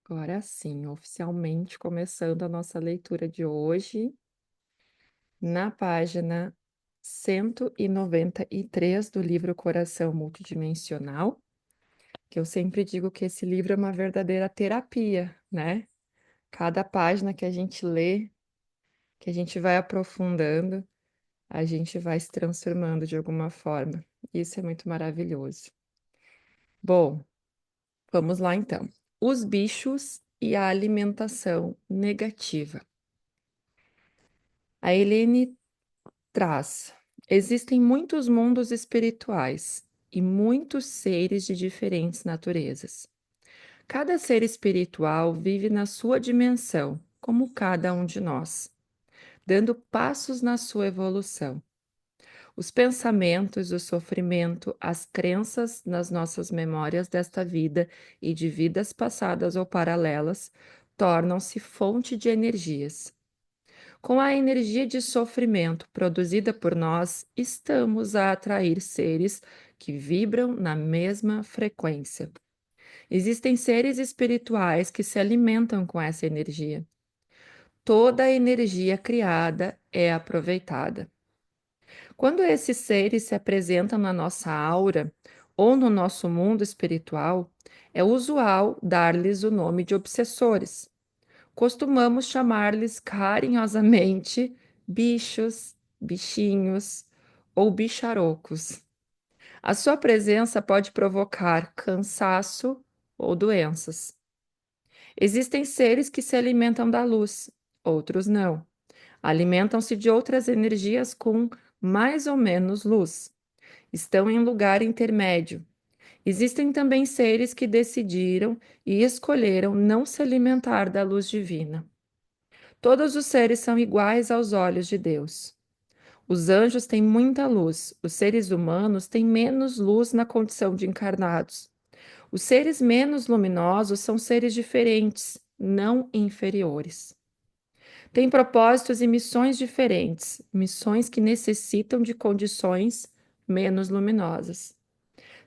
Agora sim, oficialmente começando a nossa leitura de hoje, na página 193 do livro Coração Multidimensional, que eu sempre digo que esse livro é uma verdadeira terapia, né? Cada página que a gente lê, que a gente vai aprofundando, a gente vai se transformando de alguma forma. Isso é muito maravilhoso. Bom, vamos lá então. Os bichos e a alimentação negativa. A Helene traz. Existem muitos mundos espirituais e muitos seres de diferentes naturezas. Cada ser espiritual vive na sua dimensão, como cada um de nós, dando passos na sua evolução. Os pensamentos, o sofrimento, as crenças nas nossas memórias desta vida e de vidas passadas ou paralelas tornam-se fonte de energias. Com a energia de sofrimento produzida por nós, estamos a atrair seres que vibram na mesma frequência. Existem seres espirituais que se alimentam com essa energia. Toda a energia criada é aproveitada. Quando esses seres se apresentam na nossa aura ou no nosso mundo espiritual, é usual dar-lhes o nome de obsessores. Costumamos chamar-lhes carinhosamente bichos, bichinhos ou bicharocos. A sua presença pode provocar cansaço ou doenças. Existem seres que se alimentam da luz, outros não. Alimentam-se de outras energias com mais ou menos luz. Estão em lugar intermédio. Existem também seres que decidiram e escolheram não se alimentar da luz divina. Todos os seres são iguais aos olhos de Deus. Os anjos têm muita luz, os seres humanos têm menos luz na condição de encarnados. Os seres menos luminosos são seres diferentes, não inferiores. Têm propósitos e missões diferentes, missões que necessitam de condições menos luminosas.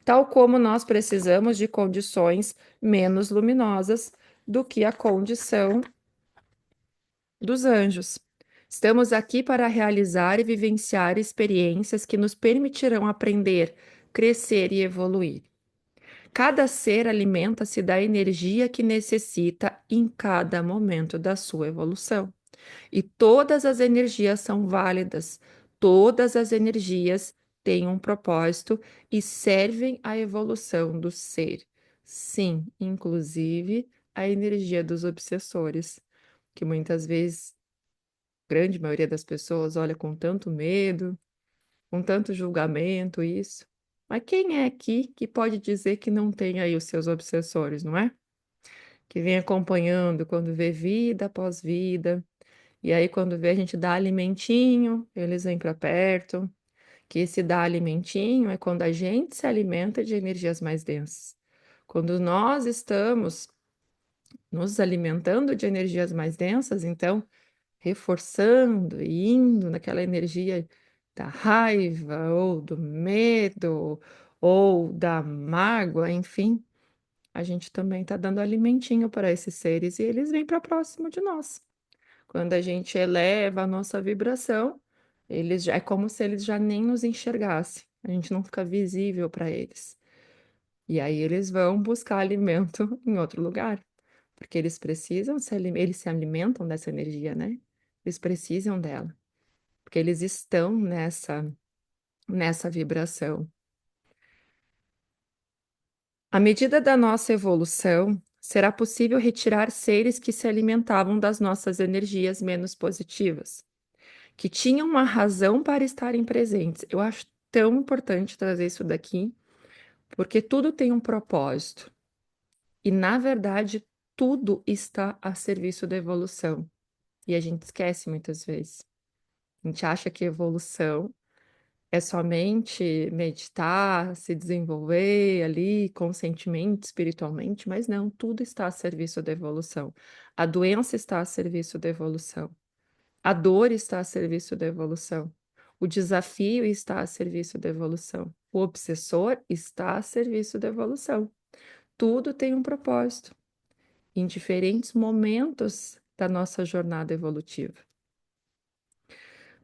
Tal como nós precisamos de condições menos luminosas do que a condição dos anjos. Estamos aqui para realizar e vivenciar experiências que nos permitirão aprender, crescer e evoluir. Cada ser alimenta-se da energia que necessita em cada momento da sua evolução. E todas as energias são válidas, todas as energias têm um propósito e servem à evolução do ser. Sim, inclusive a energia dos obsessores, que muitas vezes grande maioria das pessoas olha com tanto medo, com tanto julgamento isso. Mas quem é aqui que pode dizer que não tem aí os seus obsessores, não é? Que vem acompanhando quando vê vida após vida, e aí quando vê a gente dá alimentinho, eles vêm para perto. Que esse dar alimentinho é quando a gente se alimenta de energias mais densas. Quando nós estamos nos alimentando de energias mais densas, então reforçando e indo naquela energia da raiva, ou do medo, ou da mágoa, enfim, a gente também está dando alimentinho para esses seres e eles vêm para próximo de nós. Quando a gente eleva a nossa vibração, eles já, é como se eles já nem nos enxergassem, a gente não fica visível para eles. E aí eles vão buscar alimento em outro lugar, porque eles precisam eles se alimentam dessa energia, né? Eles precisam dela, porque eles estão nessa vibração. À medida da nossa evolução, será possível retirar seres que se alimentavam das nossas energias menos positivas, que tinham uma razão para estarem presentes. Eu acho tão importante trazer isso daqui, porque tudo tem um propósito. E, na verdade, tudo está a serviço da evolução. E a gente esquece muitas vezes. A gente acha que evolução é somente meditar, se desenvolver ali conscientemente, espiritualmente, mas não, tudo está a serviço da evolução. A doença está a serviço da evolução. A dor está a serviço da evolução. O desafio está a serviço da evolução. O obsessor está a serviço da evolução. Tudo tem um propósito. em diferentes momentos da nossa jornada evolutiva.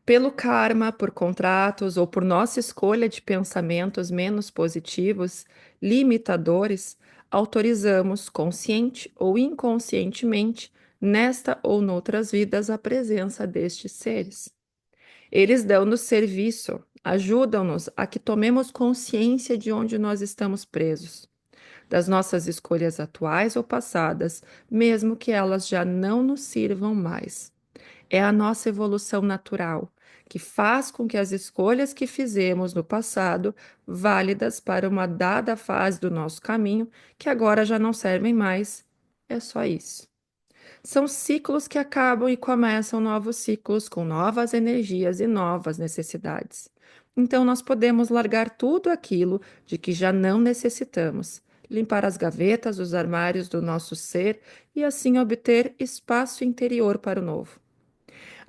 Pelo karma, por contratos ou por nossa escolha de pensamentos menos positivos, limitadores, autorizamos, consciente ou inconscientemente, nesta ou noutras vidas, a presença destes seres. Eles dão-nos serviço, ajudam-nos a que tomemos consciência de onde nós estamos presos, das nossas escolhas atuais ou passadas, mesmo que elas já não nos sirvam mais. É a nossa evolução natural, que faz com que as escolhas que fizemos no passado, válidas para uma dada fase do nosso caminho, que agora já não servem mais. É só isso. São ciclos que acabam e começam novos ciclos com novas energias e novas necessidades. Então, nós podemos largar tudo aquilo de que já não necessitamos, limpar as gavetas, os armários do nosso ser e assim obter espaço interior para o novo.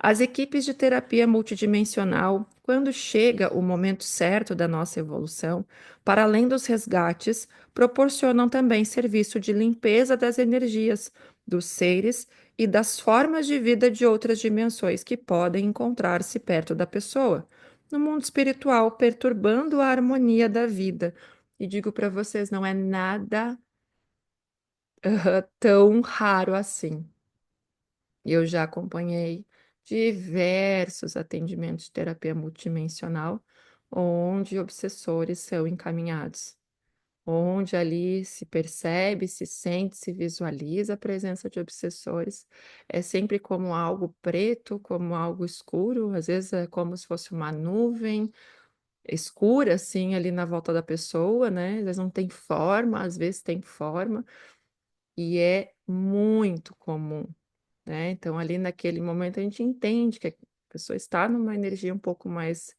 As equipes de terapia multidimensional, quando chega o momento certo da nossa evolução, para além dos resgates, proporcionam também serviço de limpeza das energias, dos seres e das formas de vida de outras dimensões que podem encontrar-se perto da pessoa, no mundo espiritual, perturbando a harmonia da vida. E digo para vocês, não é nada tão raro assim. Eu já acompanhei diversos atendimentos de terapia multidimensional, onde obsessores são encaminhados, onde ali se percebe, se sente, se visualiza a presença de obsessores. É sempre como algo preto, como algo escuro, às vezes é como se fosse uma nuvem escura, assim, ali na volta da pessoa, né? Às vezes não tem forma, às vezes tem forma, e é muito comum, né? Então, ali naquele momento, a gente entende que a pessoa está numa energia um pouco mais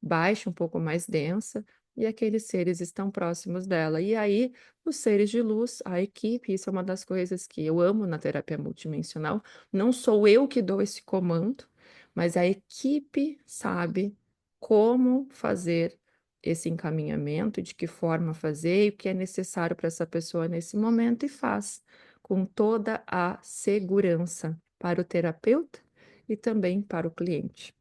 baixa, um pouco mais densa, e aqueles seres estão próximos dela. E aí, os seres de luz, a equipe, isso é uma das coisas que eu amo na terapia multidimensional. Não sou eu que dou esse comando, mas a equipe sabe como fazer esse encaminhamento, de que forma fazer e o que é necessário para essa pessoa nesse momento e faz com toda a segurança para o terapeuta e também para o cliente.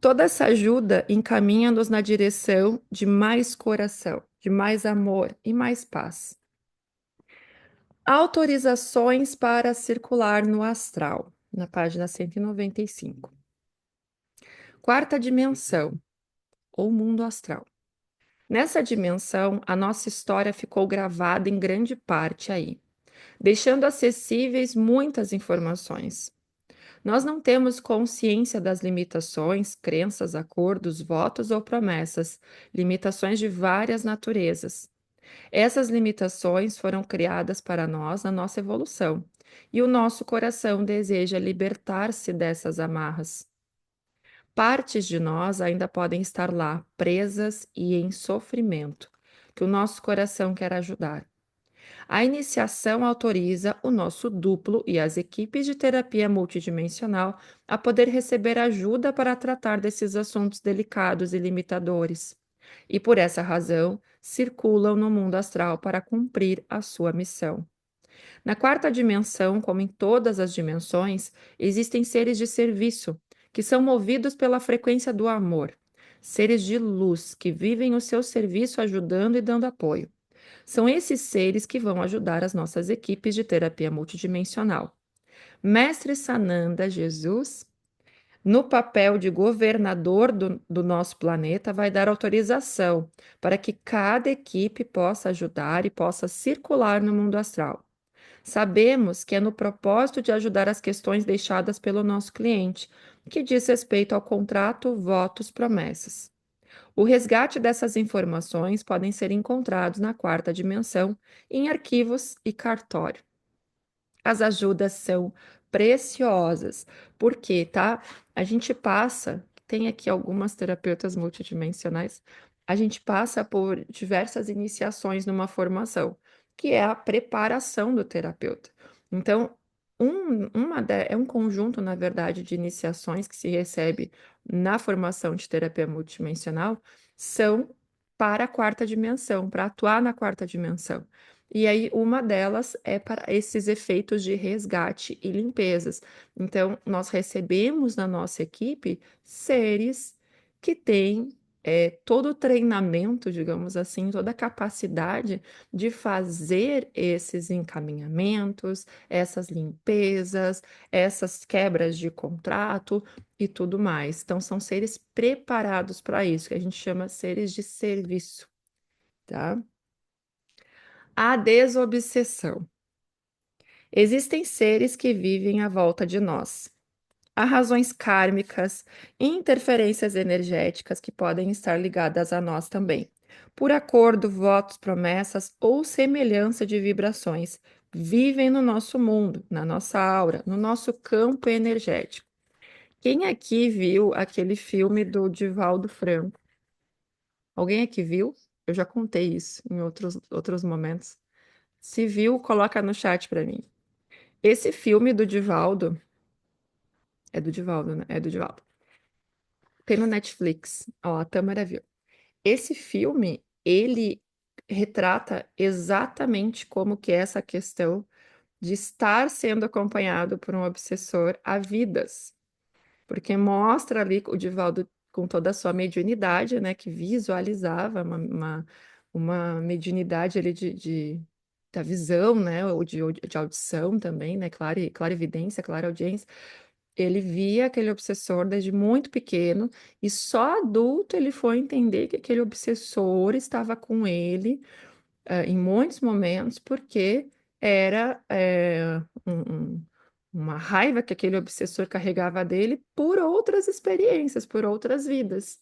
Toda essa ajuda encaminha-nos na direção de mais coração, de mais amor e mais paz. Autorizações para circular no astral, na página 195. Quarta dimensão, ou mundo astral. Nessa dimensão, a nossa história ficou gravada em grande parte aí, deixando acessíveis muitas informações. Nós não temos consciência das limitações, crenças, acordos, votos ou promessas, limitações de várias naturezas. Essas limitações foram criadas para nós na nossa evolução, e o nosso coração deseja libertar-se dessas amarras. Partes de nós ainda podem estar lá, presas e em sofrimento, que o nosso coração quer ajudar. A iniciação autoriza o nosso duplo e as equipes de terapia multidimensional a poder receber ajuda para tratar desses assuntos delicados e limitadores. E por essa razão, circulam no mundo astral para cumprir a sua missão. Na quarta dimensão, como em todas as dimensões, existem seres de serviço, que são movidos pela frequência do amor. Seres de luz que vivem o seu serviço ajudando e dando apoio. São esses seres que vão ajudar as nossas equipes de terapia multidimensional. Mestre Sananda Jesus, no papel de governador do nosso planeta, vai dar autorização para que cada equipe possa ajudar e possa circular no mundo astral. Sabemos que é no propósito de ajudar as questões deixadas pelo nosso cliente, que diz respeito ao contrato, votos, promessas. O resgate dessas informações podem ser encontrados na quarta dimensão, em arquivos e cartório. As ajudas são preciosas, porque, tá? A gente passa, tem aqui algumas terapeutas multidimensionais, a gente passa por diversas iniciações numa formação, que é a preparação do terapeuta. Então, é um conjunto, na verdade, de iniciações que se recebe na formação de terapia multidimensional, são para a quarta dimensão, para atuar na quarta dimensão. E aí, uma delas é para esses efeitos de resgate e limpezas. Então, nós recebemos na nossa equipe seres que têm todo o treinamento, digamos assim, toda a capacidade de fazer esses encaminhamentos, essas limpezas, essas quebras de contrato e tudo mais. Então, são seres preparados para isso, que a gente chama seres de serviço, tá? A desobsessão. Existem seres que vivem à volta de nós. Há razões kármicas e interferências energéticas que podem estar ligadas a nós também. Por acordo, votos, promessas ou semelhança de vibrações, vivem no nosso mundo, na nossa aura, no nosso campo energético. Quem aqui viu aquele filme do Divaldo Franco? Alguém aqui viu? Eu já contei isso em outros momentos. Se viu, coloca no chat para mim. Esse filme do Divaldo, é do Divaldo, né? É do Divaldo. Tem no Netflix. Ó, a Tâmara viu. Esse filme, ele retrata exatamente como que é essa questão de estar sendo acompanhado por um obsessor há vidas. Porque mostra ali o Divaldo com toda a sua mediunidade, né? Que visualizava uma mediunidade ali da visão, né? Ou de audição também, né? Clarividência, clareaudiência. Ele via aquele obsessor desde muito pequeno e só adulto ele foi entender que aquele obsessor estava com ele em muitos momentos, porque era uma raiva que aquele obsessor carregava dele por outras experiências, por outras vidas.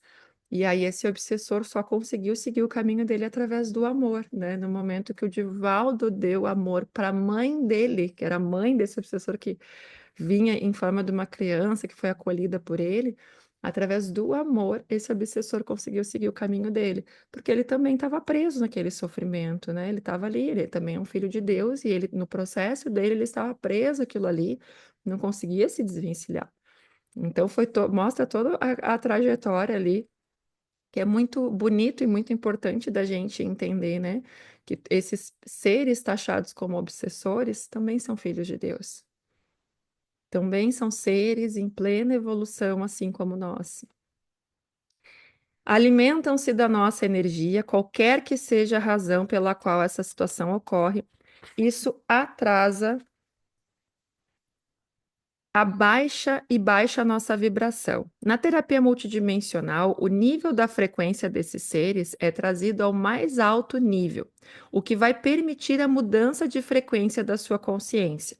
E aí esse obsessor só conseguiu seguir o caminho dele através do amor, né? No momento que o Divaldo deu amor para a mãe dele, que era a mãe desse obsessor que vinha em forma de uma criança que foi acolhida por ele, através do amor, esse obsessor conseguiu seguir o caminho dele, porque ele também estava preso naquele sofrimento, né? Ele estava ali, ele também é um filho de Deus e ele, no processo dele, ele estava preso aquilo ali, não conseguia se desvencilhar. Então mostra toda a trajetória ali, que é muito bonito e muito importante da gente entender, né? Que esses seres taxados como obsessores também são filhos de Deus. Também são seres em plena evolução, assim como nós. Alimentam-se da nossa energia, qualquer que seja a razão pela qual essa situação ocorre. Isso atrasa, abaixa e baixa a nossa vibração. Na terapia multidimensional, o nível da frequência desses seres é trazido ao mais alto nível, o que vai permitir a mudança de frequência da sua consciência.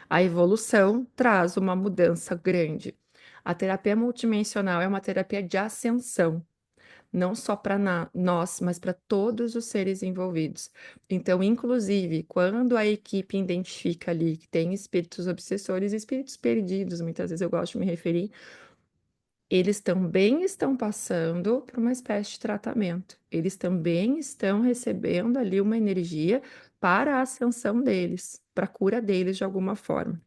A evolução traz uma mudança grande. A terapia multidimensional é uma terapia de ascensão, não só para nós, mas para todos os seres envolvidos. Então, inclusive, quando a equipe identifica ali que tem espíritos obsessores, espíritos perdidos, muitas vezes eu gosto de me referir, eles também estão passando por uma espécie de tratamento. Eles também estão recebendo ali uma energia para a ascensão deles, para a cura deles de alguma forma.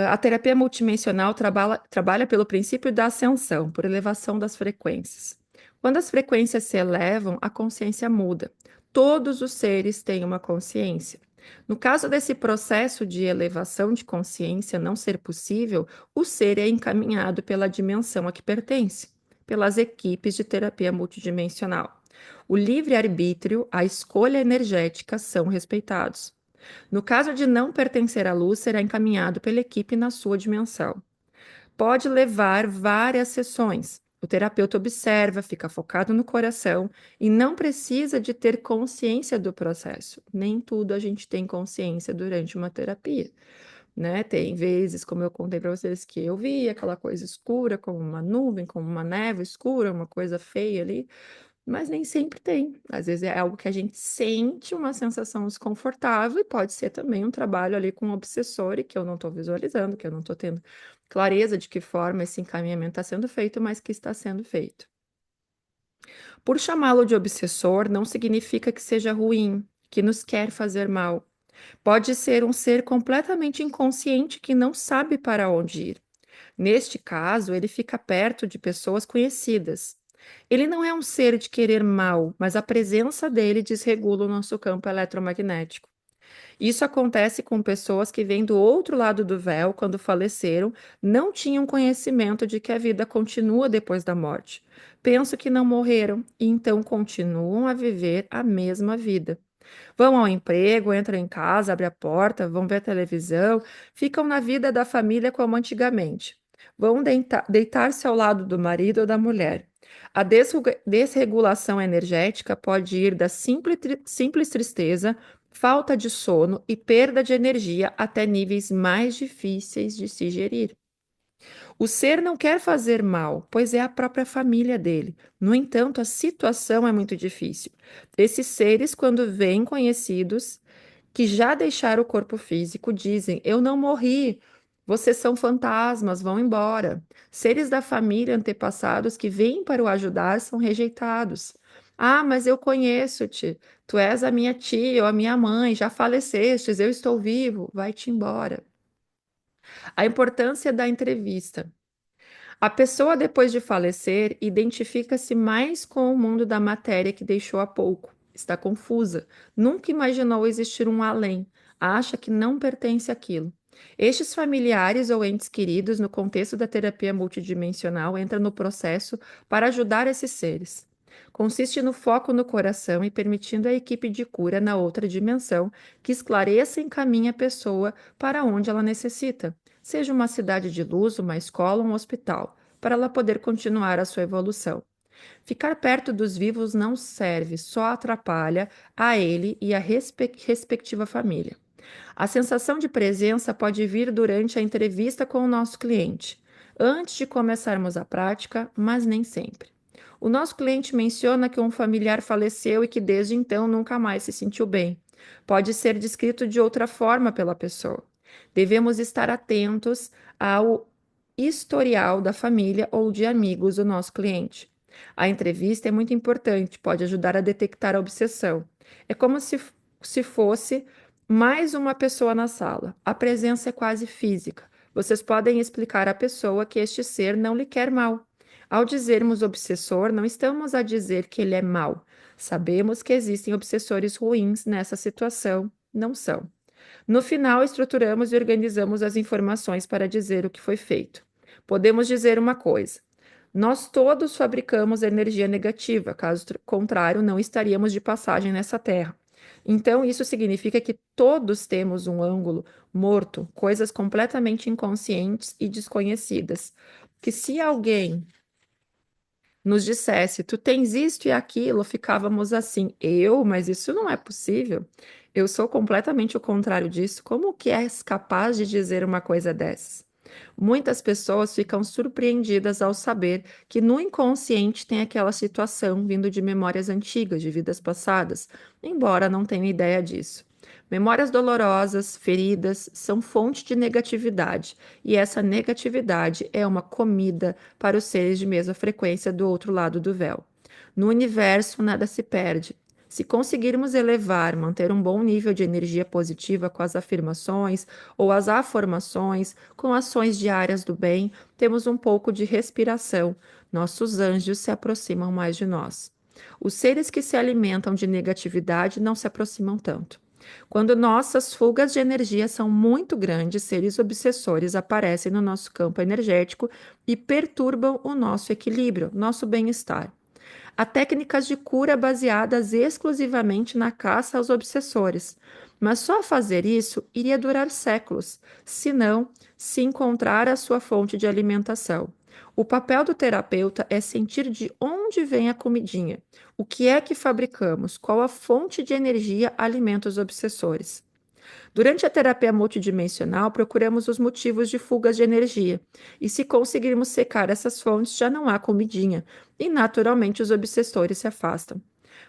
A terapia multidimensional trabalha pelo princípio da ascensão, por elevação das frequências. Quando as frequências se elevam, a consciência muda. Todos os seres têm uma consciência. No caso desse processo de elevação de consciência não ser possível, o ser é encaminhado pela dimensão a que pertence, pelas equipes de terapia multidimensional. O livre-arbítrio, a escolha energética são respeitados. No caso de não pertencer à luz, será encaminhado pela equipe na sua dimensão. Pode levar várias sessões. O terapeuta observa, fica focado no coração e não precisa de ter consciência do processo. Nem tudo a gente tem consciência durante uma terapia, né? Tem vezes, como eu contei para vocês, que eu vi aquela coisa escura, como uma nuvem, como uma névoa escura, uma coisa feia ali, mas nem sempre tem. Às vezes é algo que a gente sente uma sensação desconfortável e pode ser também um trabalho ali com um obsessor e que eu não estou visualizando, que eu não estou tendo clareza de que forma esse encaminhamento está sendo feito, mas que está sendo feito. Por chamá-lo de obsessor não significa que seja ruim, que nos quer fazer mal. Pode ser um ser completamente inconsciente que não sabe para onde ir. Neste caso, ele fica perto de pessoas conhecidas. Ele não é um ser de querer mal, mas a presença dele desregula o nosso campo eletromagnético. Isso acontece com pessoas que vêm do outro lado do véu, quando faleceram, não tinham conhecimento de que a vida continua depois da morte. Pensam que não morreram e então continuam a viver a mesma vida. Vão ao emprego, entram em casa, abrem a porta, vão ver televisão, ficam na vida da família como antigamente. Vão deitar-se ao lado do marido ou da mulher. A desregulação energética pode ir da simples tristeza, falta de sono e perda de energia até níveis mais difíceis de se gerir. O ser não quer fazer mal, pois é a própria família dele. No entanto, a situação é muito difícil. Esses seres, quando veem conhecidos que já deixaram o corpo físico, dizem: Eu não morri, vocês são fantasmas, vão embora. Seres da família antepassados que vêm para o ajudar são rejeitados. Ah, mas eu conheço-te. Tu és a minha tia ou a minha mãe, já falecestes, eu estou vivo, vai-te embora. A importância da entrevista. A pessoa, depois de falecer, identifica-se mais com o mundo da matéria que deixou há pouco. Está confusa, nunca imaginou existir um além, acha que não pertence àquilo. Estes familiares ou entes queridos, no contexto da terapia multidimensional, entram no processo para ajudar esses seres. Consiste no foco no coração e permitindo a equipe de cura na outra dimensão que esclareça e encaminhe a pessoa para onde ela necessita, seja uma cidade de luz, uma escola, um hospital, para ela poder continuar a sua evolução. Ficar perto dos vivos não serve, só atrapalha a ele e a respectiva família. A sensação de presença pode vir durante a entrevista com o nosso cliente, antes de começarmos a prática, mas nem sempre. O nosso cliente menciona que um familiar faleceu e que desde então nunca mais se sentiu bem. Pode ser descrito de outra forma pela pessoa. Devemos estar atentos ao historial da família ou de amigos do nosso cliente. A entrevista é muito importante, pode ajudar a detectar a obsessão. É como se fosse mais uma pessoa na sala. A presença é quase física. Vocês podem explicar à pessoa que este ser não lhe quer mal. Ao dizermos obsessor, não estamos a dizer que ele é mau. Sabemos que existem obsessores ruins nessa situação, não são. No final, estruturamos e organizamos as informações para dizer o que foi feito. Podemos dizer uma coisa: nós todos fabricamos energia negativa, caso contrário, não estaríamos de passagem nessa terra. Então, isso significa que todos temos um ângulo morto, coisas completamente inconscientes e desconhecidas. Que se alguém nos dissesse, tu tens isto e aquilo, ficávamos assim, mas isso não é possível. Eu sou completamente o contrário disso. Como que és capaz de dizer uma coisa dessas? Muitas pessoas ficam surpreendidas ao saber que no inconsciente tem aquela situação vindo de memórias antigas, de vidas passadas, embora não tenham ideia disso. Memórias dolorosas, feridas, são fonte de negatividade, e essa negatividade é uma comida para os seres de mesma frequência do outro lado do véu. No universo, nada se perde. Se conseguirmos elevar, manter um bom nível de energia positiva com as afirmações ou as afirmações, com ações diárias do bem, temos um pouco de respiração. Nossos anjos se aproximam mais de nós. Os seres que se alimentam de negatividade não se aproximam tanto. Quando nossas fugas de energia são muito grandes, seres obsessores aparecem no nosso campo energético e perturbam o nosso equilíbrio, nosso bem-estar. Há técnicas de cura baseadas exclusivamente na caça aos obsessores, mas só fazer isso iria durar séculos, se não se encontrar a sua fonte de alimentação. O papel do terapeuta é sentir de onde vem a comidinha, o que é que fabricamos, qual a fonte de energia alimenta os obsessores. Durante a terapia multidimensional, procuramos os motivos de fugas de energia, e se conseguirmos secar essas fontes, já não há comidinha, e naturalmente os obsessores se afastam.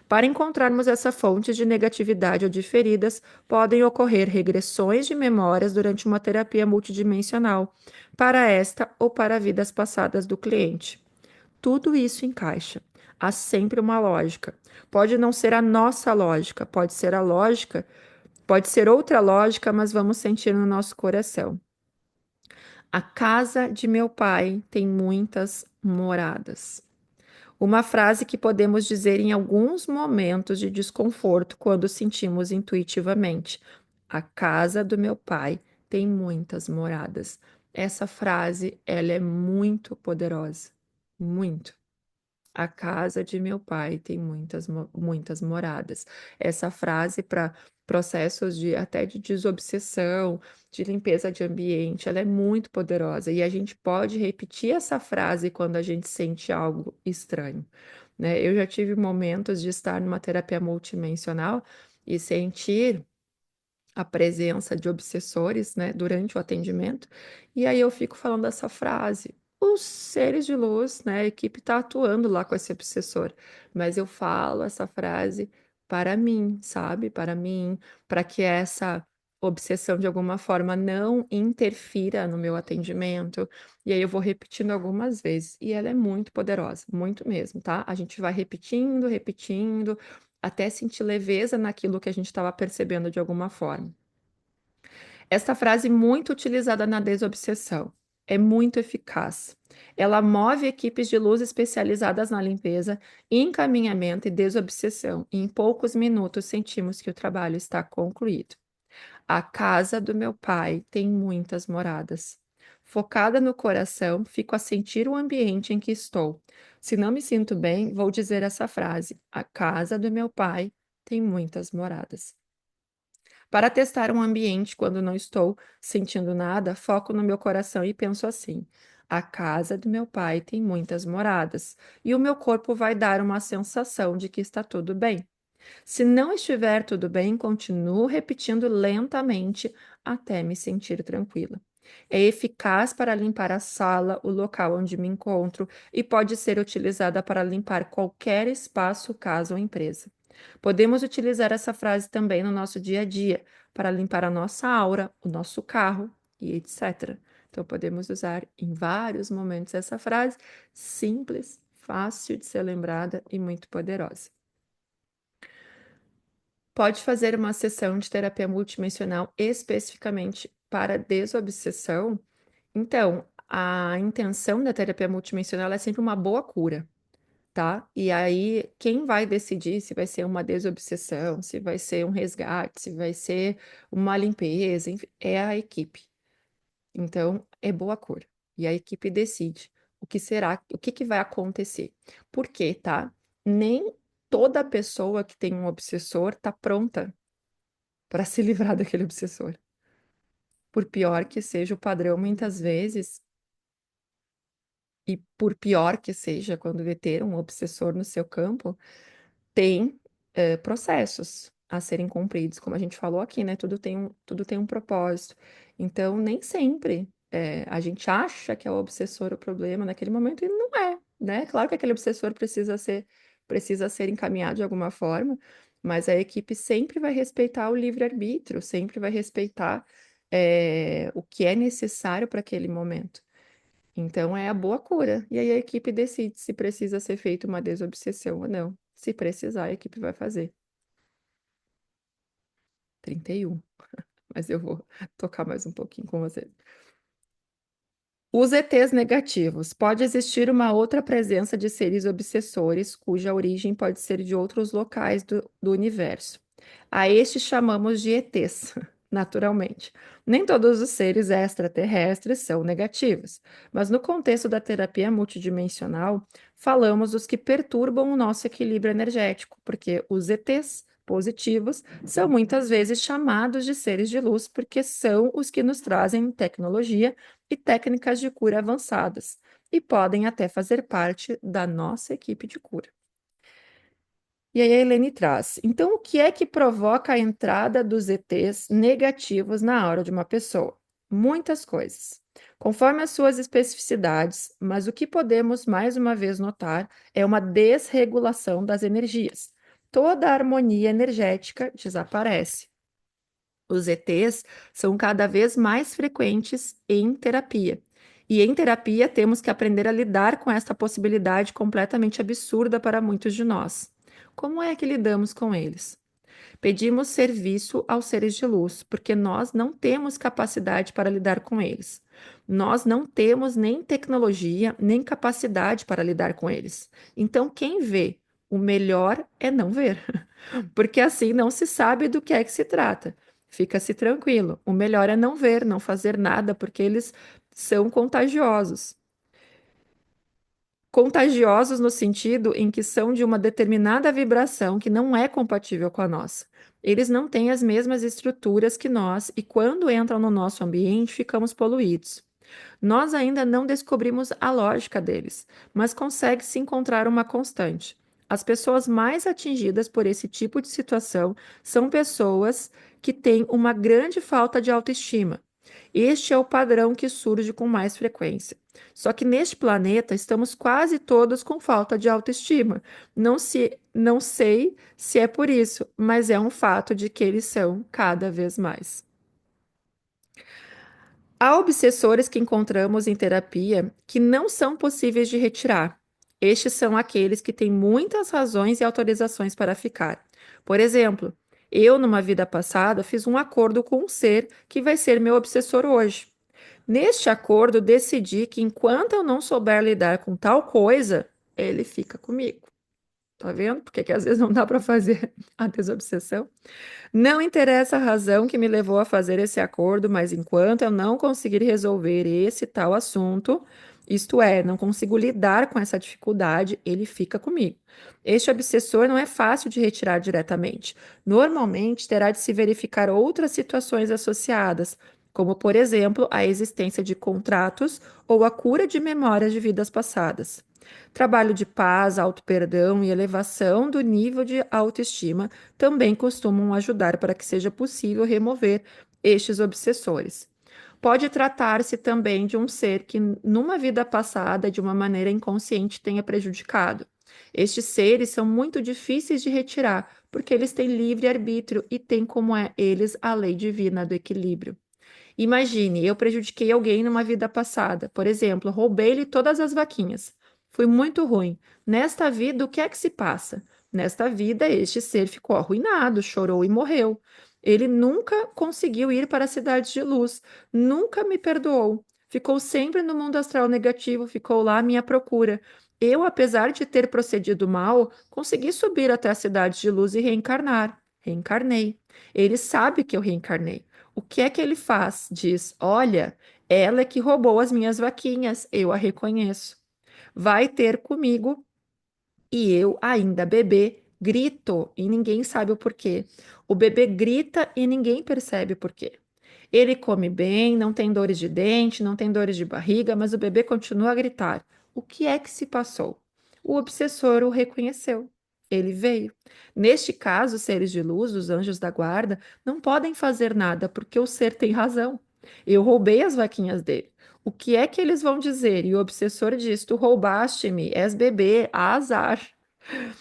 Para encontrarmos essa fonte de negatividade ou de feridas, podem ocorrer regressões de memórias durante uma terapia multidimensional, para esta ou para vidas passadas do cliente. Tudo isso encaixa. Há sempre uma lógica. Pode não ser a nossa lógica, pode ser a lógica, pode ser outra lógica, mas vamos sentir no nosso coração. A casa de meu pai tem muitas moradas. Uma frase que podemos dizer em alguns momentos de desconforto quando sentimos intuitivamente: a casa do meu pai tem muitas moradas. Essa frase, ela é muito poderosa, muito. A casa de meu pai tem muitas moradas. Essa frase para processos de até de desobsessão, de limpeza de ambiente, ela é muito poderosa e a gente pode repetir essa frase quando a gente sente algo estranho, né? Eu já tive momentos de estar numa terapia multidimensional e sentir a presença de obsessores, né, durante o atendimento, e aí eu fico falando essa frase. Os seres de luz, né, a equipe está atuando lá com esse obsessor, mas eu falo essa frase para mim, sabe? Para mim, para que essa obsessão de alguma forma não interfira no meu atendimento. E aí eu vou repetindo algumas vezes, e ela é muito poderosa, muito mesmo, tá? A gente vai repetindo, repetindo, até sentir leveza naquilo que a gente estava percebendo de alguma forma. Esta frase muito utilizada na desobsessão é muito eficaz. Ela move equipes de luz especializadas na limpeza, encaminhamento e desobsessão. E em poucos minutos sentimos que o trabalho está concluído. A casa do meu pai tem muitas moradas. Focada no coração, fico a sentir o ambiente em que estou. Se não me sinto bem, vou dizer essa frase: a casa do meu pai tem muitas moradas. Para testar um ambiente quando não estou sentindo nada, foco no meu coração e penso assim: a casa do meu pai tem muitas moradas, e o meu corpo vai dar uma sensação de que está tudo bem. Se não estiver tudo bem, continuo repetindo lentamente até me sentir tranquila. É eficaz para limpar a sala, o local onde me encontro e pode ser utilizada para limpar qualquer espaço, casa ou empresa. Podemos utilizar essa frase também no nosso dia a dia, para limpar a nossa aura, o nosso carro e etc. Então, podemos usar em vários momentos essa frase simples, fácil de ser lembrada e muito poderosa. Pode fazer uma sessão de terapia multidimensional especificamente para desobsessão. Então, a intenção da terapia multidimensional é sempre uma boa cura, tá? E aí, quem vai decidir se vai ser uma desobsessão, se vai ser um resgate, se vai ser uma limpeza, enfim, é a equipe. Então, é boa cura. E a equipe decide o que será, o que que vai acontecer. Por quê, tá? Nem toda pessoa que tem um obsessor está pronta para se livrar daquele obsessor. Por pior que seja o padrão, muitas vezes, e por pior que seja quando vê ter um obsessor no seu campo, tem processos a serem cumpridos, como a gente falou aqui, né? Tudo tem um propósito. Então, nem sempre a gente acha que é o obsessor o problema naquele momento e não é, né? Claro que aquele obsessor precisa ser encaminhado de alguma forma, mas a equipe sempre vai respeitar o livre-arbítrio, sempre vai respeitar o que é necessário para aquele momento. Então, é a boa cura. E aí a equipe decide se precisa ser feita uma desobsessão ou não. Se precisar, a equipe vai fazer. 31, mas eu vou tocar mais um pouquinho com você. Os ETs negativos. Pode existir uma outra presença de seres obsessores, cuja origem pode ser de outros locais do universo. A estes chamamos de ETs, naturalmente. Nem todos os seres extraterrestres são negativos, mas no contexto da terapia multidimensional, falamos dos que perturbam o nosso equilíbrio energético, porque os ETs positivos são muitas vezes chamados de seres de luz porque são os que nos trazem tecnologia e técnicas de cura avançadas, e podem até fazer parte da nossa equipe de cura. E aí a Helene traz: então, o que é que provoca a entrada dos ETs negativos na aura de uma pessoa? Muitas coisas, conforme as suas especificidades, mas o que podemos mais uma vez notar é uma desregulação das energias. Toda a harmonia energética desaparece. Os ETs são cada vez mais frequentes em terapia. E em terapia temos que aprender a lidar com esta possibilidade completamente absurda para muitos de nós. Como é que lidamos com eles? Pedimos serviço aos seres de luz, porque nós não temos capacidade para lidar com eles. Nós não temos nem tecnologia, nem capacidade para lidar com eles. Então, quem vê, o melhor é não ver, porque assim não se sabe do que é que se trata. Fica-se tranquilo, o melhor é não ver, não fazer nada, porque eles são contagiosos. Contagiosos no sentido em que são de uma determinada vibração que não é compatível com a nossa. Eles não têm as mesmas estruturas que nós e, quando entram no nosso ambiente, ficamos poluídos. Nós ainda não descobrimos a lógica deles, mas consegue-se encontrar uma constante. As pessoas mais atingidas por esse tipo de situação são pessoas que têm uma grande falta de autoestima. Este é o padrão que surge com mais frequência. Só que neste planeta estamos quase todos com falta de autoestima. Não sei se é por isso, mas é um fato de que eles são cada vez mais. Há obsessores que encontramos em terapia que não são possíveis de retirar. Estes são aqueles que têm muitas razões e autorizações para ficar. Por exemplo, eu, numa vida passada, fiz um acordo com um ser que vai ser meu obsessor hoje. Neste acordo, decidi que enquanto eu não souber lidar com tal coisa, ele fica comigo. Tá vendo? Porque que às vezes não dá para fazer a desobsessão. Não interessa a razão que me levou a fazer esse acordo, mas enquanto eu não conseguir resolver esse tal assunto, isto é, não consigo lidar com essa dificuldade, ele fica comigo. Este obsessor não é fácil de retirar diretamente. Normalmente terá de se verificar outras situações associadas, como, por exemplo, a existência de contratos ou a cura de memórias de vidas passadas. Trabalho de paz, auto-perdão e elevação do nível de autoestima também costumam ajudar para que seja possível remover estes obsessores. Pode tratar-se também de um ser que, numa vida passada, de uma maneira inconsciente, tenha prejudicado. Estes seres são muito difíceis de retirar, porque eles têm livre arbítrio e têm como é eles a lei divina do equilíbrio. Imagine, eu prejudiquei alguém numa vida passada. Por exemplo, roubei-lhe todas as vaquinhas. Fui muito ruim. Nesta vida, o que é que se passa? Nesta vida, este ser ficou arruinado, chorou e morreu. Ele nunca conseguiu ir para a cidade de luz, nunca me perdoou. Ficou sempre no mundo astral negativo, ficou lá à minha procura. Eu, apesar de ter procedido mal, consegui subir até a cidade de luz e reencarnar. Reencarnei. Ele sabe que eu reencarnei. O que é que ele faz? Diz: Olha, ela é que roubou as minhas vaquinhas, eu a reconheço. Vai ter comigo e eu, ainda bebê, grito e ninguém sabe o porquê. O bebê grita e ninguém percebe o porquê. Ele come bem, não tem dores de dente, não tem dores de barriga, mas o bebê continua a gritar. O que é que se passou? O obsessor o reconheceu. Ele veio. Neste caso, os seres de luz, os anjos da guarda, não podem fazer nada porque o ser tem razão. Eu roubei as vaquinhas dele. O que é que eles vão dizer? E o obsessor diz: Tu roubaste-me, és bebê, azar.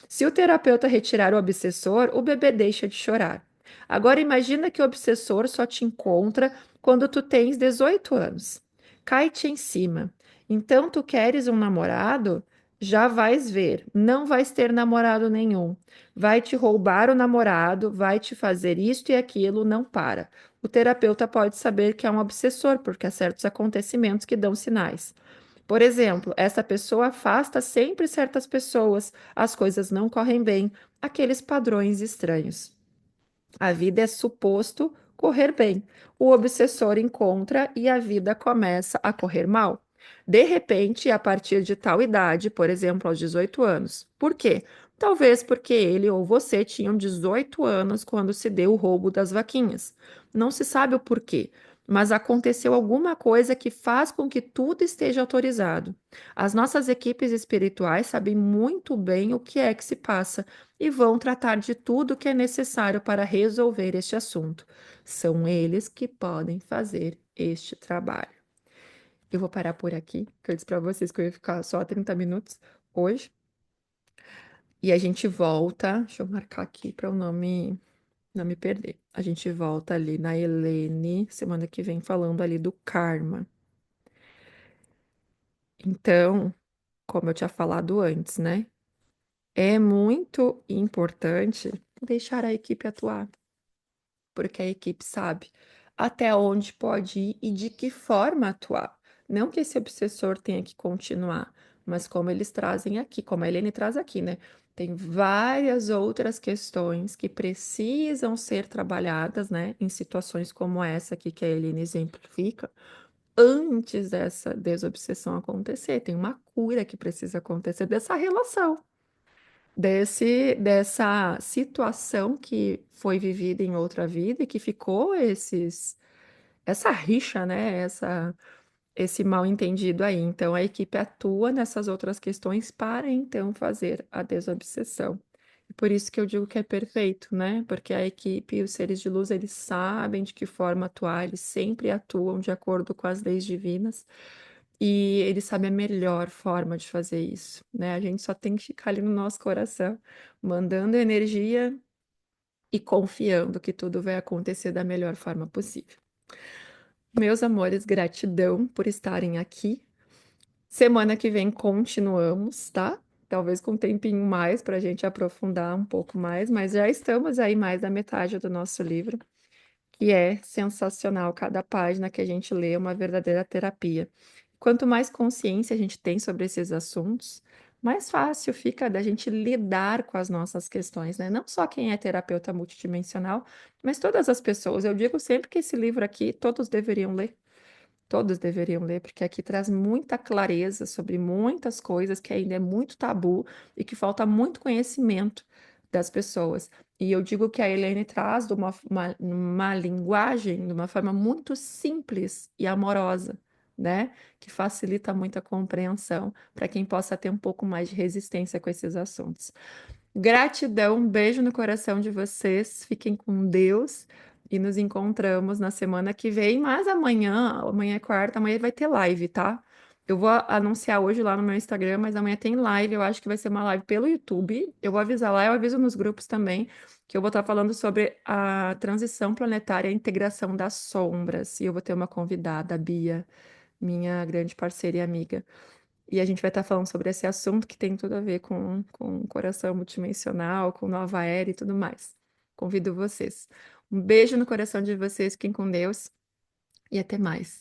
Se o terapeuta retirar o obsessor, o bebê deixa de chorar. Agora imagina que o obsessor só te encontra quando tu tens 18 anos. Cai-te em cima. Então tu queres um namorado? Já vais ver, não vais ter namorado nenhum. Vai te roubar o namorado, vai te fazer isto e aquilo, não para. O terapeuta pode saber que é um obsessor, porque há certos acontecimentos que dão sinais. Por exemplo, essa pessoa afasta sempre certas pessoas, as coisas não correm bem, aqueles padrões estranhos. A vida é suposto correr bem. O obsessor encontra e a vida começa a correr mal. De repente, a partir de tal idade, por exemplo, aos 18 anos. Por quê? Talvez porque ele ou você tinham 18 anos quando se deu o roubo das vaquinhas. Não se sabe o porquê, mas aconteceu alguma coisa que faz com que tudo esteja autorizado. As nossas equipes espirituais sabem muito bem o que é que se passa e vão tratar de tudo que é necessário para resolver este assunto. São eles que podem fazer este trabalho. Eu vou parar por aqui, que eu disse para vocês que eu ia ficar só 30 minutos hoje. E a gente volta. Deixa eu marcar aqui para eu não me perder. A gente volta ali na Helene, semana que vem, falando ali do karma. Então, como eu tinha falado antes, né? É muito importante deixar a equipe atuar, porque a equipe sabe. até onde pode ir e de que forma atuar. Não que esse obsessor tenha que continuar, mas como eles trazem aqui, como a Helene traz aqui, né? Tem várias outras questões que precisam ser trabalhadas, né, em situações como essa aqui que a Helene exemplifica, antes dessa desobsessão acontecer. Tem uma cura que precisa acontecer dessa relação, dessa situação que foi vivida em outra vida e que ficou essa rixa, né? Esse mal-entendido aí. Então, a equipe atua nessas outras questões para então fazer a desobsessão. E por isso que eu digo que é perfeito, né? Porque a equipe e os seres de luz, eles sabem de que forma atuar, eles sempre atuam de acordo com as leis divinas e eles sabem a melhor forma de fazer isso, né? A gente só tem que ficar ali no nosso coração, mandando energia e confiando que tudo vai acontecer da melhor forma possível. Meus amores, gratidão por estarem aqui. Semana que vem continuamos, tá? Talvez com um tempinho mais para a gente aprofundar um pouco mais, mas já estamos aí mais da metade do nosso livro, que é sensacional. Cada página que a gente lê é uma verdadeira terapia. Quanto mais consciência a gente tem sobre esses assuntos, mais fácil fica da gente lidar com as nossas questões, né? Não só quem é terapeuta multidimensional, mas todas as pessoas. Eu digo sempre que esse livro aqui todos deveriam ler. Todos deveriam ler, porque aqui traz muita clareza sobre muitas coisas que ainda é muito tabu e que falta muito conhecimento das pessoas. E eu digo que a Helene traz de uma linguagem, de uma forma muito simples e amorosa, né? Que facilita muito a compreensão para quem possa ter um pouco mais de resistência com esses assuntos. Gratidão, um beijo no coração de vocês. Fiquem com Deus e nos encontramos na semana que vem. Mas amanhã é quarta, amanhã vai ter live, tá? Eu vou anunciar hoje lá no meu Instagram, mas amanhã tem live. Eu acho que vai ser uma live pelo YouTube. Eu vou avisar lá, eu aviso nos grupos também, que eu vou estar falando sobre a transição planetária, a integração das sombras. E eu vou ter uma convidada, a Bia, minha grande parceira e amiga. E a gente vai estar falando sobre esse assunto que tem tudo a ver com coração multidimensional, com nova era e tudo mais. Convido vocês. Um beijo no coração de vocês, fiquem com Deus e até mais.